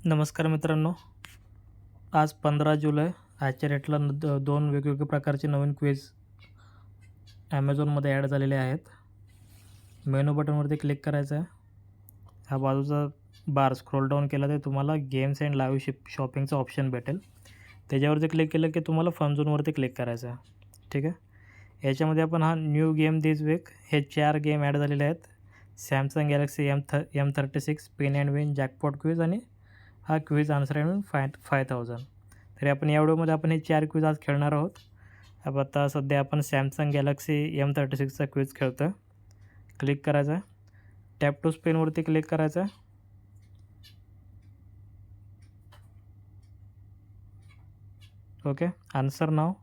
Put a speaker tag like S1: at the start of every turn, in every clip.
S1: नमस्कार मित्रांनो, आज 15 जुलै. आजच्या डेटला दोन वेगवेगळ्या प्रकारचे नवीन क्विज ॲमेझॉनमध्ये ॲड झालेले आहेत. मेनू बटनवरती क्लिक करायचं आहे. हा बाजूचा बार स्क्रोल डाऊन केला तर तुम्हाला गेम्स अँड लाईव्ह शॉपिंगचं ऑप्शन भेटेल. त्याच्यावरती क्लिक केलं की तुम्हाला फन झोनवरती क्लिक करायचं आहे. ठीक आहे. याच्यामध्ये आपण हा न्यू गेम दिस वीक हे 4 गेम ॲड झालेले आहेत. Samsung Galaxy M36 spin and win jackpot quiz आणि हा क्विज आन्सर अँड 5000. तरी आपण या व्हिडिओमध्ये आपण हे 4 क्विज आज खेळणार आहोत. आता सध्या आपण सॅमसंग गॅलेक्सी M36चा क्विज खेळतो आहे. क्लिक करायचं आहे. टॅप टू स्पिनवरती क्लिक करायचं आहे. ओके, आन्सर नाव.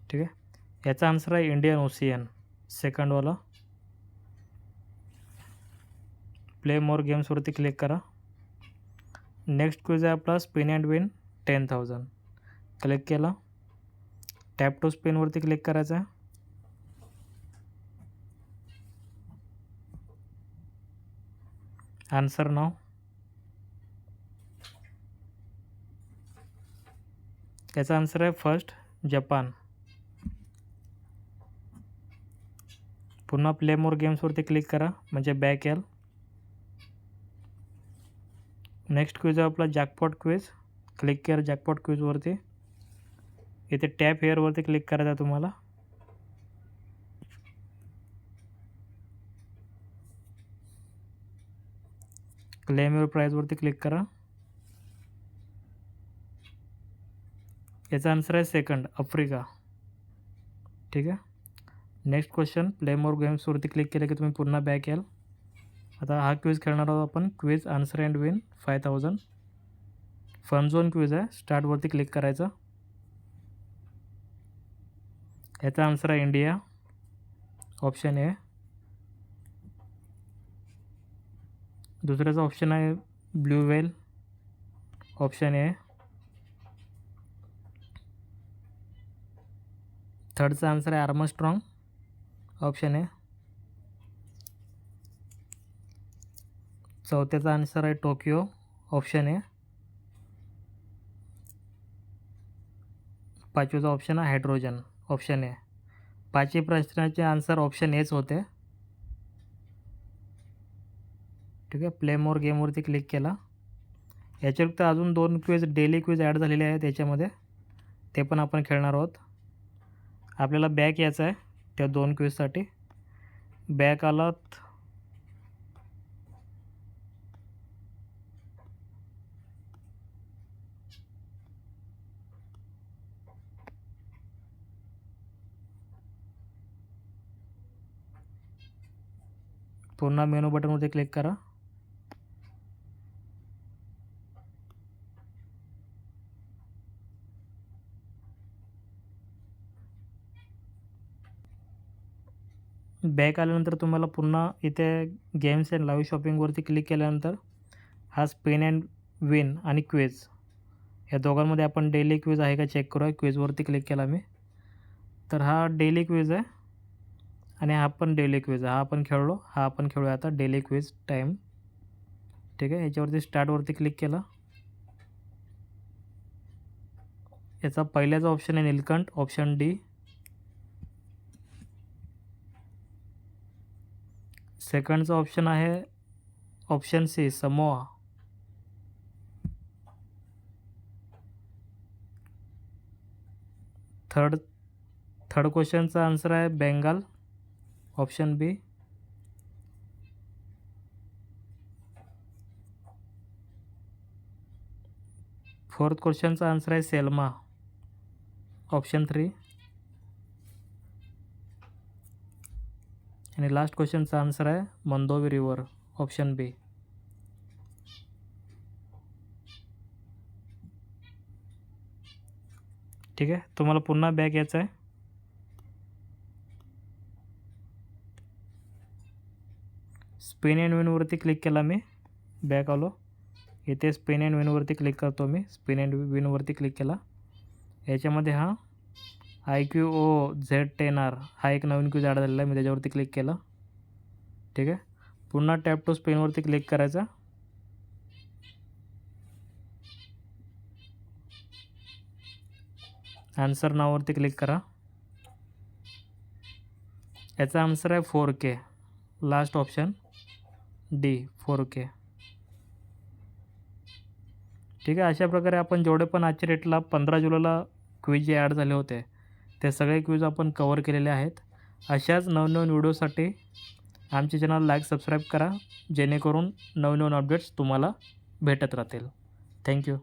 S1: ठीक आहे. याचा आन्सर आहे इंडियन ओशियन, सेकंडवाला. प्ले मोर गेम्सवरती क्लिक करा. नेक्स्ट क्विज आहे आपला स्पिन अँड विन 10000. क्लिक केला. टॅप टू स्पिनवरती क्लिक करायचं आहे. आन्सर नाव. याचा आन्सर आहे फर्स्ट, जपान. पुन्हा प्ले मोर गेम्सवरती क्लिक करा म्हणजे बॅक याल. नेक्स्ट क्विज आहे आपला जॅकपॉट क्विज. क्लिक केअर जॅकपॉट क्विजवरती. इथे टॅप हेअरवरती क्लिक करायचं आहे तुम्हाला. क्लेम युअर प्राईजवरती क्लिक करा. याचा आन्सर आहे सेकंड, आफ्रिका. ठीक आहे. नेक्स्ट क्वेश्चन, प्ले मोर गेम्सवरती क्लिक केलं की तुम्ही पुन्हा बॅक याल. आता हा क्विज खेळणार आहोत आपण, quiz answer and win 5000. Fun zone quiz आहे. स्टार्टवरती क्लिक करायचं. याचा आन्सर आहे इंडिया, ऑप्शन ए. दुसऱ्याचा ऑप्शन आहे ब्ल्यू व्हेल, ऑप्शन ए. थर्डचा आन्सर आहे आर्मस्ट्रॉंग, ऑप्शन ए. चौथ्याचा आन्सर आहे टोकियो, ऑप्शन ए. पाचवीचा ऑप्शन आहे हायड्रोजन, ऑप्शन ए. पाचही प्रश्नाचे आन्सर ऑप्शन एच होते. ठीक आहे. प्ले मोर गेमवरती क्लिक केला. याच्या व्यतिरिक्त अजून 2 क्विज, डेली क्विज ॲड झालेले आहेत याच्यामध्ये, ते पण आपण खेळणार आहोत. आपल्याला बॅक यायचं आहे त्या 2 क्विजसाठी. बॅक आलात. पुन्हा मेनू बटनवरती क्लिक करा. बॅक आल्यानंतर तुम्हाला पुन्हा इथे गेम्स अँड लाईव्ह शॉपिंगवरती क्लिक केल्यानंतर हा स्पिन अँड विन आणि क्विज या दोघांमध्ये आपण डेली क्विज आहे का चेक करूया. क्विजवरती क्लिक केला मी, तर हा डेली क्विज आहे आणि हा पण डेली क्विज आहे. हा आपण खेळलो, हा आपण खेळूया आता डेली क्विज टाईम. ठीक आहे. याच्यावरती स्टार्टवरती क्लिक केलं. याचा पहिल्याचा ऑप्शन आहे नीलकंठ, ऑप्शन डी. सेकंडचा ऑप्शन आहे ऑप्शन सी, समोआ. थर्ड क्वेश्चनचा आन्सर आहे बेंगाल, ऑप्शन बी. फोर्थ क्वेश्चनचा आन्सर आहे सेल्मा, ऑप्शन 3. आणि लास्ट क्वेश्चनचा आन्सर आहे मंदोवी रिव्हर, ऑप्शन बी. ठीक आहे. तुम्हाला पुन्हा बॅक यायचं आहे. स्पिन अँड विनवरती क्लिक केला मी, बॅक आलो. इथे स्पिन अँड विनवरती क्लिक करतो मी. स्पिन अँड विनवरती क्लिक केला. याच्यामध्ये हा IQOZ10R हा एक नवीन क्विज ॲड झालेला आहे. मी त्याच्यावरती क्लिक केलं. ठीक आहे. पुन्हा टॅप टू स्पेनवरती क्लिक करायचं. आन्सर नाववरती क्लिक करा. याचा आन्सर आहे 4K. Last option D 4K. ठीक आहे. अशा प्रकारे आपण जेवढे पण आजच्या डेटला 15 जुलैला क्विज जे ॲड झाले होते ते सगळे क्विज आपण कवर केलेले आहेत. अशाच नवनवीन व्हिडिओसाठी आमचे चॅनल लाईक सबस्क्राईब करा, जेणेकरून नवनवीन अपडेट्स तुम्हाला भेटत राहतील. थँक्यू.